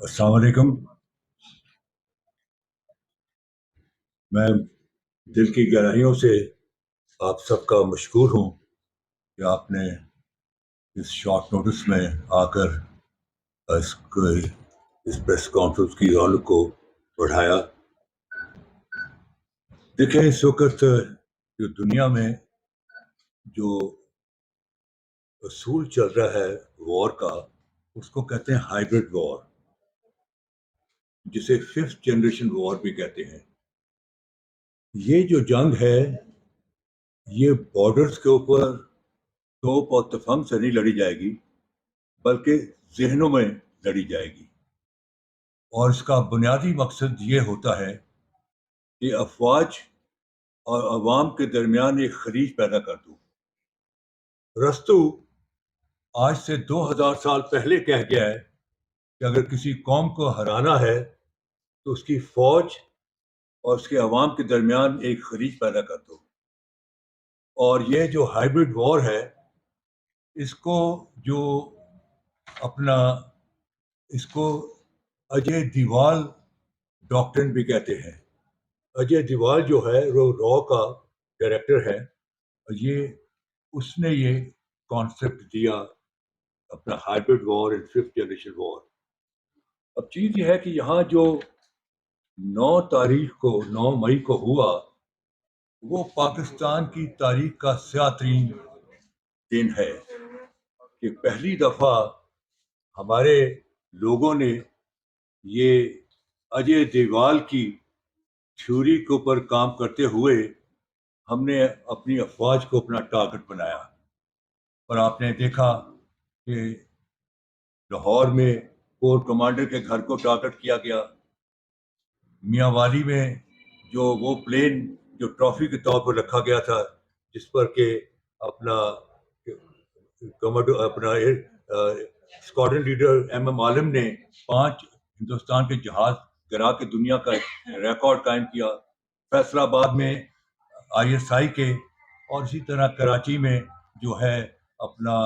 السلام علیکم. میں دل کی گہرائیوں سے آپ سب کا مشکور ہوں کہ آپ نے اس شارٹ نوٹس میں آ کر اس اس پریس کانفرنس کی رونق کو بڑھایا. دیکھیں، اس وقت جو دنیا میں جو اصول چل رہا ہے وار کا، اس کو کہتے ہیں ہائیبرڈ وار، جسے ففتھ جنریشن وار بھی کہتے ہیں. یہ جو جنگ ہے یہ بارڈرز کے اوپر توپ اور تفنگ سے نہیں لڑی جائے گی، بلکہ ذہنوں میں لڑی جائے گی. اور اس کا بنیادی مقصد یہ ہوتا ہے کہ افواج اور عوام کے درمیان ایک خلیج پیدا کر دوں. رستو آج سے 2000 سال پہلے کہہ گیا ہے کہ اگر کسی قوم کو ہرانا ہے تو اس کی فوج اور اس کے عوام کے درمیان ایک خلیج پیدا کر دو. اور یہ جو ہائیبرڈ وار ہے، اس کو جو اپنا اس کو اجے دیوال ڈاکٹرن بھی کہتے ہیں. اجے دیوال جو ہے وہ را کا ڈائریکٹر ہے. اس نے یہ کانسیپٹ دیا اپنا hybrid war and fifth generation war. اب چیز یہ ہے کہ یہاں جو 9 مئی کو ہوا، وہ پاکستان کی تاریخ کا سیاہ ترین دن ہے کہ پہلی دفعہ ہمارے لوگوں نے یہ اجے دیوال کی تھیوری کے اوپر کام کرتے ہوئے ہم نے اپنی افواج کو اپنا ٹارگٹ بنایا. اور آپ نے دیکھا کہ لاہور میں کور کمانڈر کے گھر کو ٹارگٹ کیا گیا. میاں والی میں جو وہ پلین جو ٹرافی کے طور پر رکھا گیا تھا، جس پر کہ اپنا اسکواڈرن لیڈر ایم عالم نے 5 ہندوستان کے جہاز گرا کے دنیا کا ریکارڈ قائم کیا. فیصل آباد میں ISI کے، اور اسی طرح کراچی میں جو ہے اپنا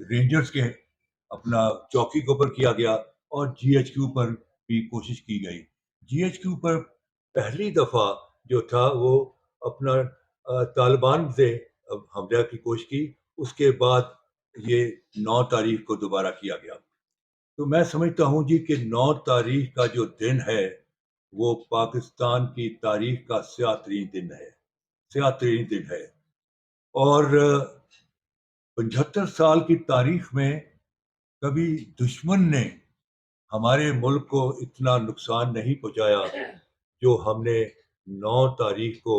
رینجرز کے اپنا چوکی کے اوپر کیا گیا، اور GHQ پر بھی کوشش کی گئی. GHQ پر پہلی دفعہ جو تھا وہ اپنا طالبان سے حملہ کی کوشش کی. اس کے بعد یہ 9 تاریخ کو دوبارہ کیا گیا. تو میں سمجھتا ہوں جی کہ 9 تاریخ کا جو دن ہے وہ پاکستان کی تاریخ کا سیاہ ترین دن ہے. اور 75 سال کی تاریخ میں کبھی دشمن نے ہمارے ملک کو اتنا نقصان نہیں پہنچایا جو ہم نے 9 تاریخ کو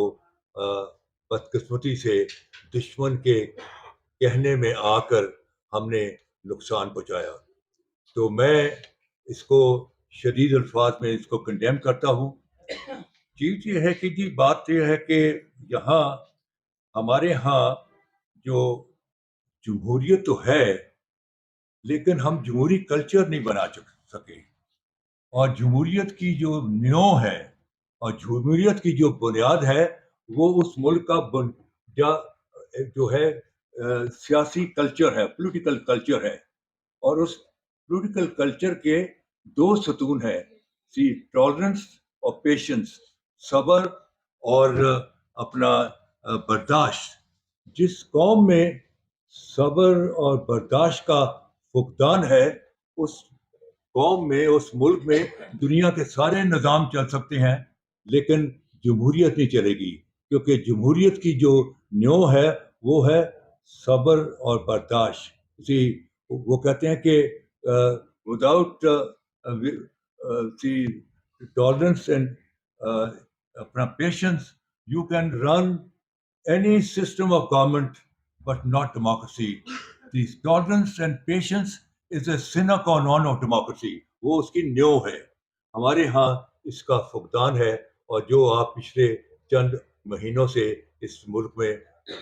بدقسمتی سے دشمن کے کہنے میں آ کر ہم نے نقصان پہنچایا. تو میں اس کو شدید الفاظ میں اس کو کنڈیم کرتا ہوں. چیز یہ ہے کہ جی بات یہ ہے کہ یہاں ہمارے ہاں جو جمہوریت تو ہے، لیکن ہم جمہوری کلچر نہیں بنا سکے. اور جمہوریت کی جو نیو ہے اور جمہوریت کی جو بنیاد ہے وہ اس ملک کا جو ہے سیاسی کلچر ہے، پولیٹیکل کلچر ہے. اور اس پولیٹیکل کلچر کے 2 ستون ہیں، ٹالرنس اور پیشنس، صبر اور اپنا برداشت. جس قوم میں صبر اور برداشت کا فقدان ہے، اس قوم میں، اس ملک میں دنیا کے سارے نظام چل سکتے ہیں لیکن جمہوریت نہیں چلے گی، کیونکہ جمہوریت کی جو نیو ہے وہ ہے صبر اور برداشت. وہ کہتے ہیں کہ وداؤٹ ٹالرنس اینڈ اپنا patience you can run any system of government but not democracy. The tolerance and patience is a sine qua non of democracy. وہ اس کی نیو ہے. ہمارے ہاں اس کا فقدان ہے، اور جو آپ پچھلے چند مہینوں سے اس ملک میں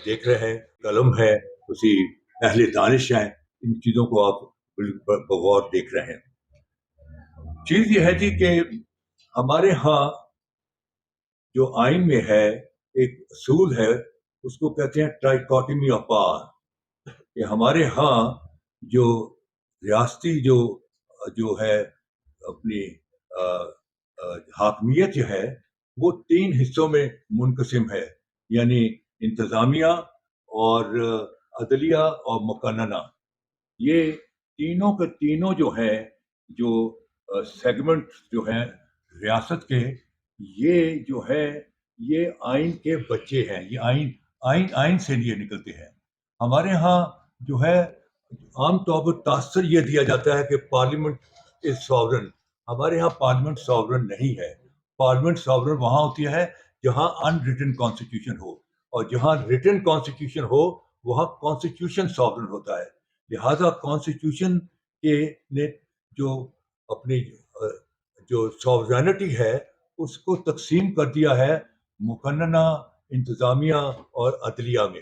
دیکھ رہے ہیں، قلم ہے، اسی اہل دانش ہیں، ان چیزوں کو آپ بغور دیکھ رہے ہیں. چیز یہ ہے جی کہ ہمارے ہاں جو آئین میں ہے ایک اصول ہے، اس کو کہتے ہیں ٹرائیکاٹمی آف پاور. کہ ہمارے ہاں جو ریاستی جو ہے اپنی حاکمیت جو ہے وہ 3 حصوں میں منقسم ہے، یعنی انتظامیہ اور عدلیہ اور مقننہ. یہ تینوں کے تینوں جو ہیں، جو سیگمنٹ جو ہیں ریاست کے، یہ جو ہے یہ آئین کے بچے ہیں. یہ آئین سے لیے نکلتے ہیں. ہمارے ہاں جو ہے عام طور پر تاثر یہ دیا جاتا ہے کہ پارلیمنٹ از ساورن. ہمارے یہاں پارلیمنٹ ساورن نہیں ہے. پارلیمنٹ ساورن وہاں ہوتی ہے جہاں ان ریٹن کانسٹیٹیوشن ہو، اور جہاں ریٹن کانسٹیٹیوشن ہو وہاں کانسٹیٹیوشن ساورن ہوتا ہے. لہذا کانسٹیٹیوشن کے نے جو اپنی جو ساورینٹی ہے اس کو تقسیم کر دیا ہے مقننہ، انتظامیہ اور عدلیہ میں.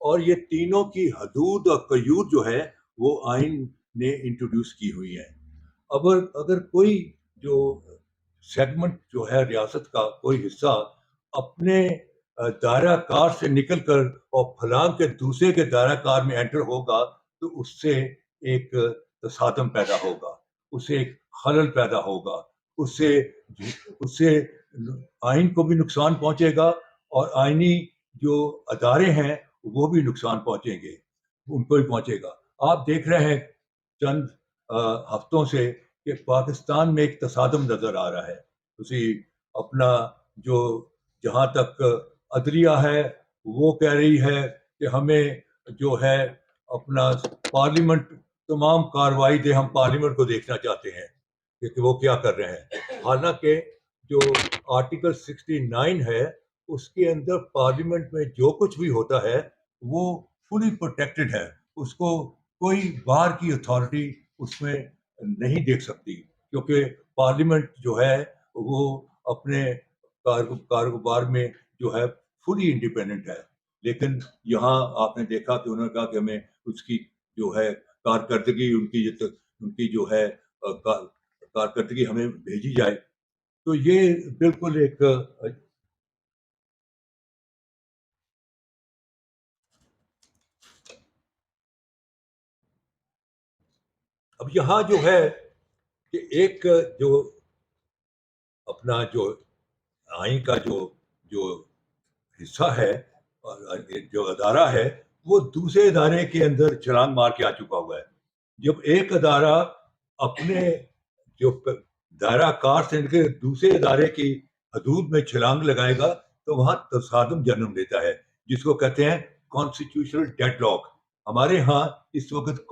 اور یہ تینوں کی حدود اور قیود جو ہے وہ آئین نے انٹروڈیوس کی ہوئی ہیں. اگر کوئی جو سیگمنٹ جو ہے ریاست کا کوئی حصہ اپنے دائرہ کار سے نکل کر اور پھلانگ کے دوسرے کے دائرہ کار میں انٹر ہوگا تو اس سے ایک تصادم پیدا ہوگا، اس سے ایک خلل پیدا ہوگا، اس سے آئین کو بھی نقصان پہنچے گا اور آئینی جو ادارے ہیں وہ بھی نقصان پہنچیں گے، ان کو بھی پہنچے گا. آپ دیکھ رہے ہیں چند ہفتوں سے کہ پاکستان میں ایک تصادم نظر آ رہا ہے. اسی اپنا جو جہاں تک عدلیہ ہے وہ کہہ رہی ہے کہ ہمیں جو ہے اپنا پارلیمنٹ تمام کاروائی دے، ہم پارلیمنٹ کو دیکھنا چاہتے ہیں کہ وہ کیا کر رہے ہیں. حالانکہ جو آرٹیکل 69 ہے اس کے اندر پارلیمنٹ میں جو کچھ بھی ہوتا ہے وہ فلی پروٹیکٹڈ ہے. اس کو کوئی باہر کی اتھارٹی اس میں نہیں دیکھ سکتی، کیونکہ پارلیمنٹ جو ہے وہ اپنے کاروبار میں جو ہے فلی انڈیپینڈنٹ ہے. لیکن یہاں آپ نے دیکھا کہ انہوں نے کہا کہ ہمیں اس کی جو ہے کارکردگی ان کی جو ہے کارکردگی ہمیں بھیجی جائے. تو یہ بالکل ایک اب یہاں جو ہے کہ ایک جو اپنا جو آئین کا جو حصہ ہے اور جو ادارہ ہے وہ دوسرے ادارے کے اندر چھلانگ مار کے آ چکا ہوا ہے. جب ایک ادارہ اپنے جو دائرہ کار سے نکل دوسرے ادارے کی حدود میں چھلانگ لگائے گا تو وہاں تصادم جنم لیتا ہے، جس کو کہتے ہیں کانسٹیٹیوشنل ڈیڈ لاک. ہمارے ہاں اس وقت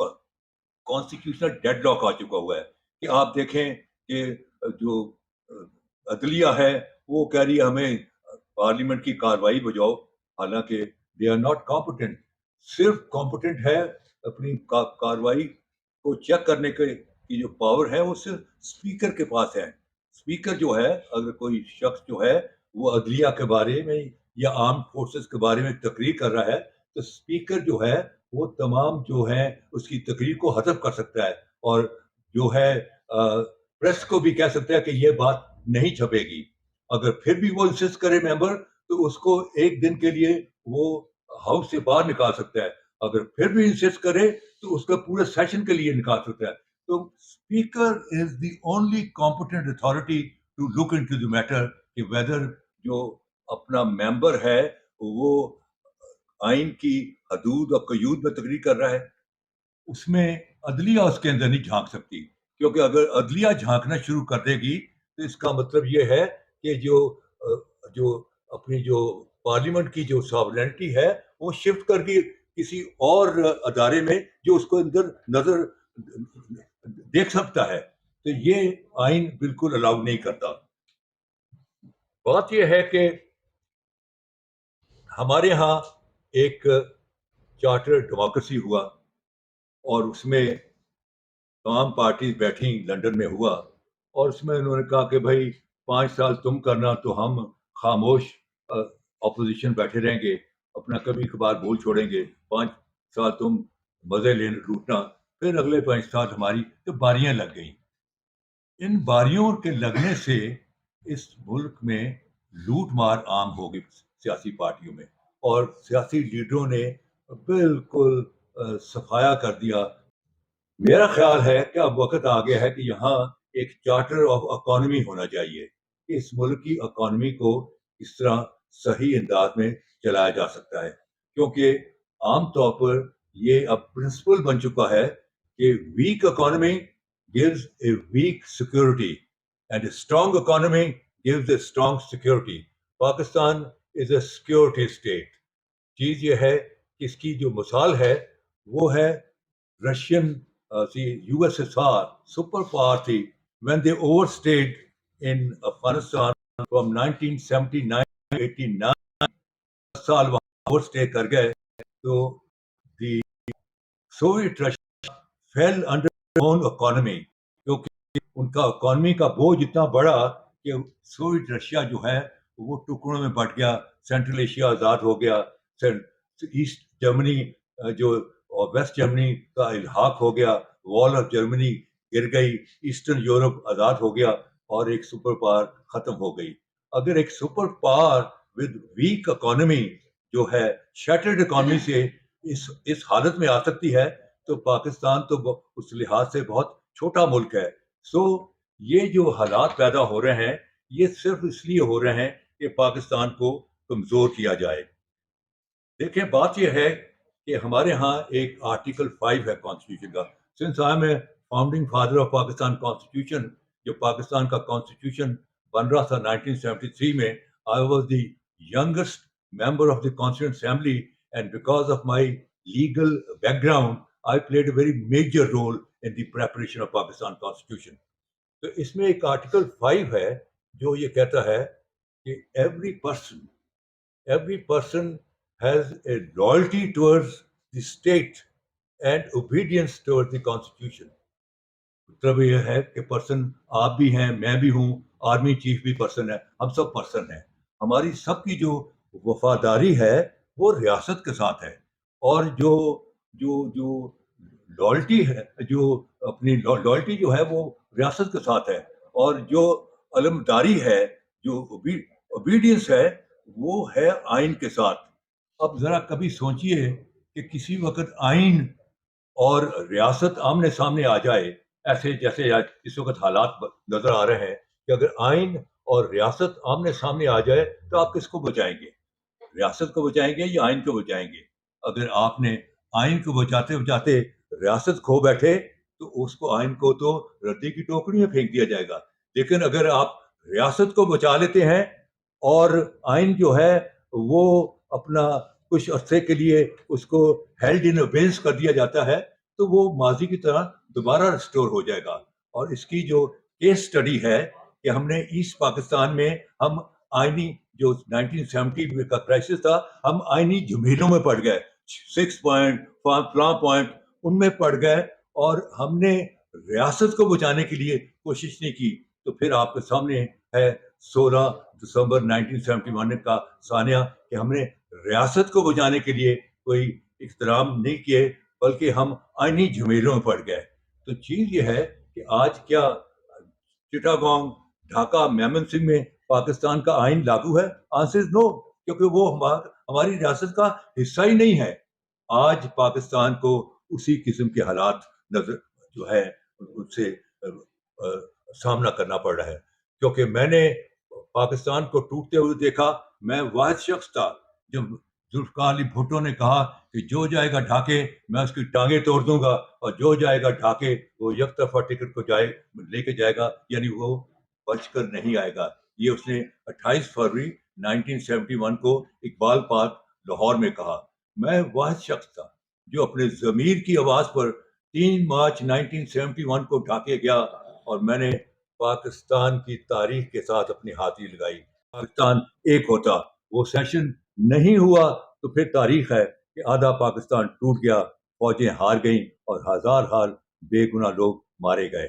کانسٹیٹیوشنل ڈیڈ لاک آ چکا ہوا ہے کہ آپ دیکھیں کہ جو عدلیہ ہے وہ کہہ رہی ہے ہمیں پارلیمنٹ کی کاروائی بجاؤ، حالانکہ دے آر ناٹ کمپٹنٹ. صرف کمپٹنٹ ہے اپنی کاروائی کو چیک کرنے کی جو پاور ہے وہ صرف اسپیکر کے پاس ہے. اسپیکر جو ہے اگر کوئی شخص جو ہے وہ عدلیہ کے بارے میں یا آرم فورسز کے بارے میں تقریر کر رہا ہے تو اسپیکر جو ہے وہ تمام جو ہے اس کی تقریر کو حذف کر سکتا ہے، اور جو ہے پریس کو بھی کہہ سکتا ہے کہ یہ بات نہیں چھپے گی. اگر پھر بھی وہ انسسٹ کرے ممبر تو اس کو ایک دن کے لیے وہ ہاؤس سے باہر نکال سکتا ہے. اگر پھر بھی انسسٹ کرے تو اس کا پورے سیشن کے لیے نکال سکتا ہے. تو speaker is the only competent authority to look into the matter کہ ویدر جو اپنا ممبر ہے وہ آئین کی حدود اور قیود میں تقریر کر رہا ہے. اس میں عدلیہ اس کے اندر نہیں جھانک سکتی، کیونکہ اگر عدلیہ جھانکنا شروع کر دے گی تو اس کا مطلب یہ ہے کہ جو اپنی جو پارلیمنٹ کی جو ساورینٹی ہے وہ شفٹ کر دی کسی اور ادارے میں جو اس کو اندر نظر دیکھ سکتا ہے. تو یہ آئین بالکل الاؤ نہیں کرتا. بات یہ ہے کہ ہمارے ہاں ایک چارٹر ڈیموکریسی ہوا اور اس میں تمام پارٹیز بیٹھی لنڈن میں ہوا، اور اس میں انہوں نے کہا کہ بھائی 5 سال تم کرنا تو ہم خاموش اپوزیشن بیٹھے رہیں گے، اپنا کبھی کبھار بول چھوڑیں گے. 5 سال تم مزے لوٹنا، پھر اگلے 5 سال ہماری تو باریاں لگ گئیں. ان باریوں کے لگنے سے اس ملک میں لوٹ مار عام ہو گئی سیاسی پارٹیوں میں، اور سیاسی لیڈروں نے بالکل صفایا کر دیا. میرا خیال ہے کہ اب وقت آ گیا ہے کہ یہاں ایک چارٹر آف اکانومی ہونا چاہیے. اس ملک کی اکانومی کو اس طرح صحیح انداز میں چلایا جا سکتا ہے, کیونکہ عام طور پر یہ اب پرنسپل بن چکا ہے کہ weak economy gives a weak security and a strong economy gives a strong security. Pakistan is a security state. چیز یہ ہے کہ اس کی جو مثال ہے وہ ہے Russian U S S R super power تھی when they overstayed in Afghanistan from 1979 to 89 سال وہاں overstay کر گئے تو the Soviet Russia fell under their own economy, کیونکہ ان کا اکانومی کا بوجھ اتنا بڑا کہ سوویت رشیا جو ہے وہ ٹکڑوں میں بٹ گیا. سینٹرل ایشیا آزاد ہو گیا, ایسٹ جرمنی جو ویسٹ جرمنی کا الحاق ہو گیا, وال آف جرمنی گر گئی, ایسٹرن یورپ آزاد ہو گیا اور ایک سپر پاور ختم ہو گئی. اگر ایک super power with weak economy جو ہے شیٹرڈ اکانومی سے اس حالت میں آ سکتی ہے تو پاکستان تو اس لحاظ سے بہت چھوٹا ملک ہے. سو یہ جو حالات پیدا ہو رہے ہیں یہ صرف اس لیے ہو رہے ہیں کہ پاکستان کو کمزور کیا جائے. دیکھیں بات یہ ہے کہ ہمارے ہاں ایک آرٹیکل 5 ہے کانسٹیٹیوشن کا. Since I am a founding father of Pakistan constitution, جو پاکستان کا کانسٹیٹیوشن بن رہا تھا 1973 میں, I was the youngest member of the Constituent Assembly, and because of my legal background, I played a very major role in the preparation of Pakistan Constitution. تو اس میں ایک article 5 ہے جو یہ کہتا ہے کہ every person has a loyalty towards the state and obedience towards the Constitution. مطلب یہ ہے کہ پرسن آپ بھی ہیں, میں بھی ہوں, آرمی چیف بھی پرسن ہے, ہم سب پرسن ہیں. ہماری سب کی جو وفاداری ہے وہ ریاست کے ساتھ ہے, اور جو جو جو لائلٹی ہے, جو اپنی لائلٹی جو ہے وہ ریاست کے ساتھ ہے, اور جو علمداری ہے, جو اوبیڈینس ہے, وہ ہے آئین کے ساتھ. اب ذرا کبھی سوچئے کہ کسی وقت آئین اور ریاست آمنے سامنے آ جائے, ایسے جیسے اس وقت حالات نظر آ رہے ہیں کہ اگر آئین اور ریاست آمنے سامنے آ جائے تو آپ کس کو بچائیں گے؟ ریاست کو بچائیں گے یا آئین کو بچائیں گے؟ اگر آپ نے آئین کو بچاتے بچاتے ریاست کھو بیٹھے تو اس کو آئین کو تو ردی کی ٹوکری میں پھینک دیا جائے گا. لیکن اگر آپ ریاست کو بچا لیتے ہیں اور آئین جو ہے وہ اپنا کچھ عرصے کے لیے اس کو ہیلڈ ان ابینس کر دیا جاتا ہے تو وہ ماضی کی طرح دوبارہ ریسٹور ہو جائے گا. اور اس کی جو کیس سٹڈی ہے کہ ہم نے ایسٹ پاکستان میں ہم آئینی جو 1970 کا کرائسس تھا, ہم آئینی جھمیلوں میں پڑ گئے, 6 پوائنٹ فلاں پوائنٹ ان میں پڑ گئے, اور ہم نے ریاست کو بچانے کے لیے کوشش نہیں کی. تو پھر آپ کے سامنے ہے 16 دسمبر 1971 کا سانیہ کہ ہم نے ریاست کو بچانے کے لیے کوئی اقدام نہیں کیے بلکہ ہم آئینی جھمیلوں میں پڑ گئے. تو چیز یہ ہے کہ آج کیا چٹاگانگ, ڈھاکہ, میمن سنگھ میں پاکستان کا آئین لاگو ہے؟ آنسر نو, کیونکہ وہ ہماری ریاست کا حصہ ہی نہیں ہے. آج پاکستان کو اسی قسم کے حالات نظر جو ہے ان سے سامنا کرنا پڑ رہا ہے. کیونکہ میں نے پاکستان کو ٹوٹتے ہوئے دیکھا. میں واحد شخص تھا جب ذوالفقار علی بھٹو نے کہا کہ جو جائے گا ڈھاکے میں اس کی ٹانگیں توڑ دوں گا, اور جو جائے گا ڈھاکے وہ یک طرفہ ٹکٹ کو لے کے جائے گا, یعنی وہ بچ کر نہیں آئے گا. یہ اس نے 28 فروری 1971 کو اقبال پارک لاہور میں کہا. میں واحد شخص تھا جو اپنے ضمیر کی آواز پر 3 مارچ 1971 کو ڈھاکے گیا, اور میں نے پاکستان کی تاریخ کے ساتھ اپنی حاضری لگائی. پاکستان ایک ہوتا, وہ سیشن نہیں ہوا تو پھر تاریخ ہے کہ آدھا پاکستان ٹوٹ گیا, فوجیں ہار گئیں اور ہزار بے گناہ لوگ مارے گئے.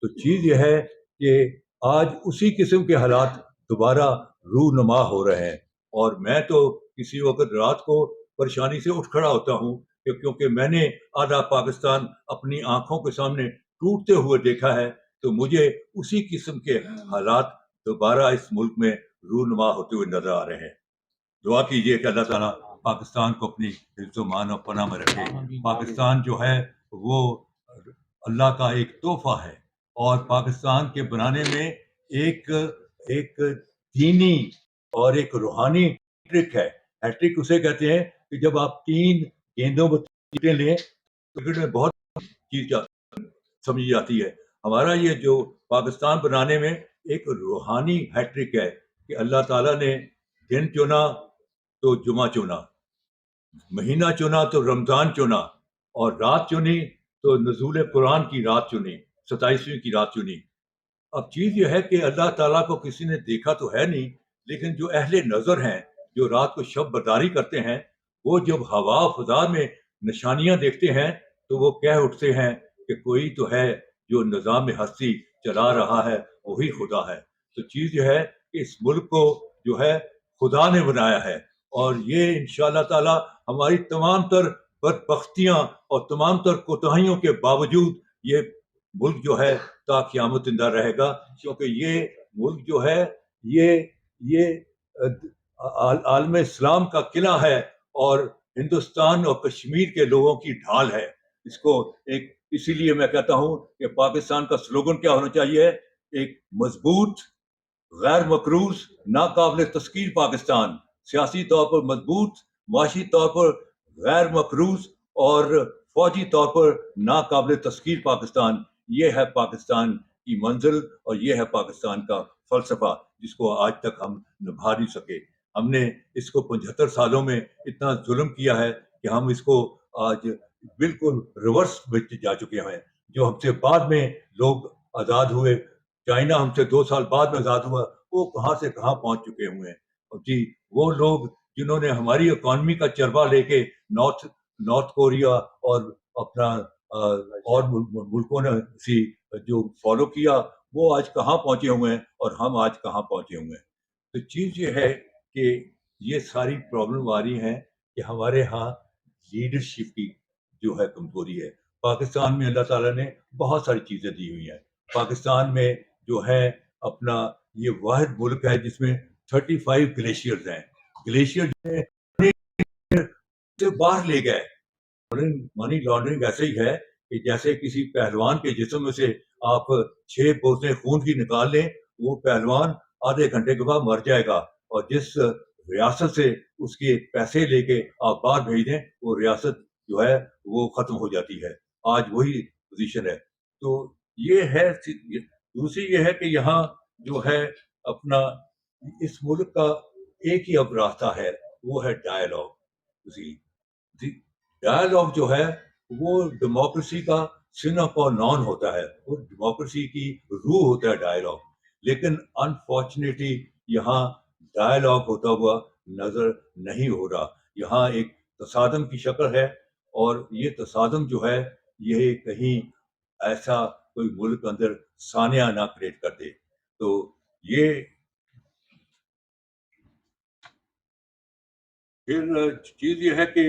تو چیز یہ ہے کہ آج اسی قسم کے حالات دوبارہ رونما ہو رہے ہیں, اور میں تو کسی وقت رات کو پریشانی سے اٹھ کھڑا ہوتا ہوں کیونکہ میں نے آدھا پاکستان اپنی آنکھوں کے سامنے ٹوٹتے ہوئے دیکھا ہے. تو مجھے اسی قسم کے حالات دوبارہ اس ملک میں رونما ہوتے ہوئے نظر آ رہے ہیں. دعا کیجیے کہ اللہ تعالیٰ پاکستان کو اپنی حفظ و مان و پناہ میں رکھے. پاکستان جو ہے وہ اللہ کا ایک تحفہ ہے, اور پاکستان کے بنانے میں ایک ایک دینی اور ایک روحانی ہیٹرک ہے. ہیٹرک اسے کہتے ہیں کہ جب آپ 3 گیندوں پر جیتیں لیں تو کرکٹ میں بہت چیز سمجھی جاتی ہے. ہمارا یہ جو پاکستان بنانے میں ایک روحانی ہیٹرک ہے کہ اللہ تعالیٰ نے دن چنا تو جمعہ چنا، مہینہ چنا تو رمضان چنا، اور رات چنی تو نزول قرآن کی رات چنی، 27ویں کی رات چنی. اب چیز یہ ہے کہ اللہ تعالیٰ کو کسی نے دیکھا تو ہے نہیں، لیکن جو اہل نظر ہیں، جو رات کو شب برداری کرتے ہیں، وہ جب ہوا فضا میں نشانیاں دیکھتے ہیں تو وہ کہہ اٹھتے ہیں کہ کوئی تو ہے جو نظام ہستی چلا رہا ہے، وہی خدا ہے. تو چیز یہ ہے کہ اس ملک کو جو ہے خدا نے بنایا ہے، اور یہ انشاءاللہ تعالی ہماری تمام تر بدبختیاں اور تمام تر کوتاہیوں کے باوجود یہ ملک جو ہے تا قیامت زندہ رہے گا، کیونکہ یہ ملک جو ہے یہ عالم اسلام کا قلعہ ہے اور ہندوستان اور کشمیر کے لوگوں کی ڈھال ہے. اس کو ایک اسی لیے میں کہتا ہوں کہ پاکستان کا سلوگن کیا ہونا چاہیے؟ ایک مضبوط، غیر مقروض، ناقابل تسخیر پاکستان. سیاسی طور پر مضبوط، معاشی طور پر غیر مقروض اور فوجی طور پر ناقابل تسخیر پاکستان. یہ ہے پاکستان کی منزل اور یہ ہے پاکستان کا فلسفہ، جس کو آج تک ہم نبھا نہیں سکے. ہم نے اس کو 75 سالوں میں اتنا ظلم کیا ہے کہ ہم اس کو آج بالکل ریورس میں جا چکے ہیں. جو ہم سے بعد میں لوگ آزاد ہوئے، چائنا ہم سے 2 سال بعد میں آزاد ہوا، وہ کہاں سے کہاں پہنچ چکے ہوئے ہیں. اور جی وہ لوگ جنہوں نے ہماری اکانومی کا چربا لے کے نارتھ کوریا اور اپنا اور ملکوں نے اسی جو فالو کیا، وہ آج کہاں پہنچے ہوئے ہیں اور ہم آج کہاں پہنچے ہوئے ہیں. تو چیز یہ ہے کہ یہ ساری پرابلم آ رہی ہیں کہ ہمارے ہاں لیڈرشپ کی جو ہے کمزوری ہے. پاکستان میں اللہ تعالیٰ نے بہت ساری چیزیں دی ہوئی ہیں. پاکستان میں جو ہے اپنا یہ واحد ملک ہے جس میں 35 گلیشیئرز ہیں. گلیشیئر سے باہر لے گئے. منی لانڈرنگ ایسے ہی ہے کہ جیسے کسی پہلوان کے جسم میں سے آپ 6 بوتلیں خون کی نکال لیں، وہ پہلوان آدھے گھنٹے کے بعد مر جائے گا، اور جس ریاست سے اس کے پیسے لے کے آپ باہر بھیج دیں، وہ ریاست جو ہے وہ ختم ہو جاتی ہے. آج وہی پوزیشن ہے. تو یہ ہے. دوسری یہ ہے کہ یہاں جو ہے اپنا اس ملک کا ایک ہی اب راستہ ہے، وہ ہے ڈائلاگ. ڈائلاگ جو ہے وہ ڈیموکریسی کا سن اپون نان ہوتا ہے، وہ ڈیموکریسی کی روح ہوتا ہے ڈائلاگ. لیکن انفارچونیٹلی یہاں ڈائلاگ ہوتا ہوا نظر نہیں ہو رہا. یہاں ایک تصادم کی شکل ہے، اور یہ تصادم جو ہے یہ کہیں ایسا کوئی ملک اندر سانیہ نہ کریٹ کر دے. تو یہ پھر چیز یہ ہے کہ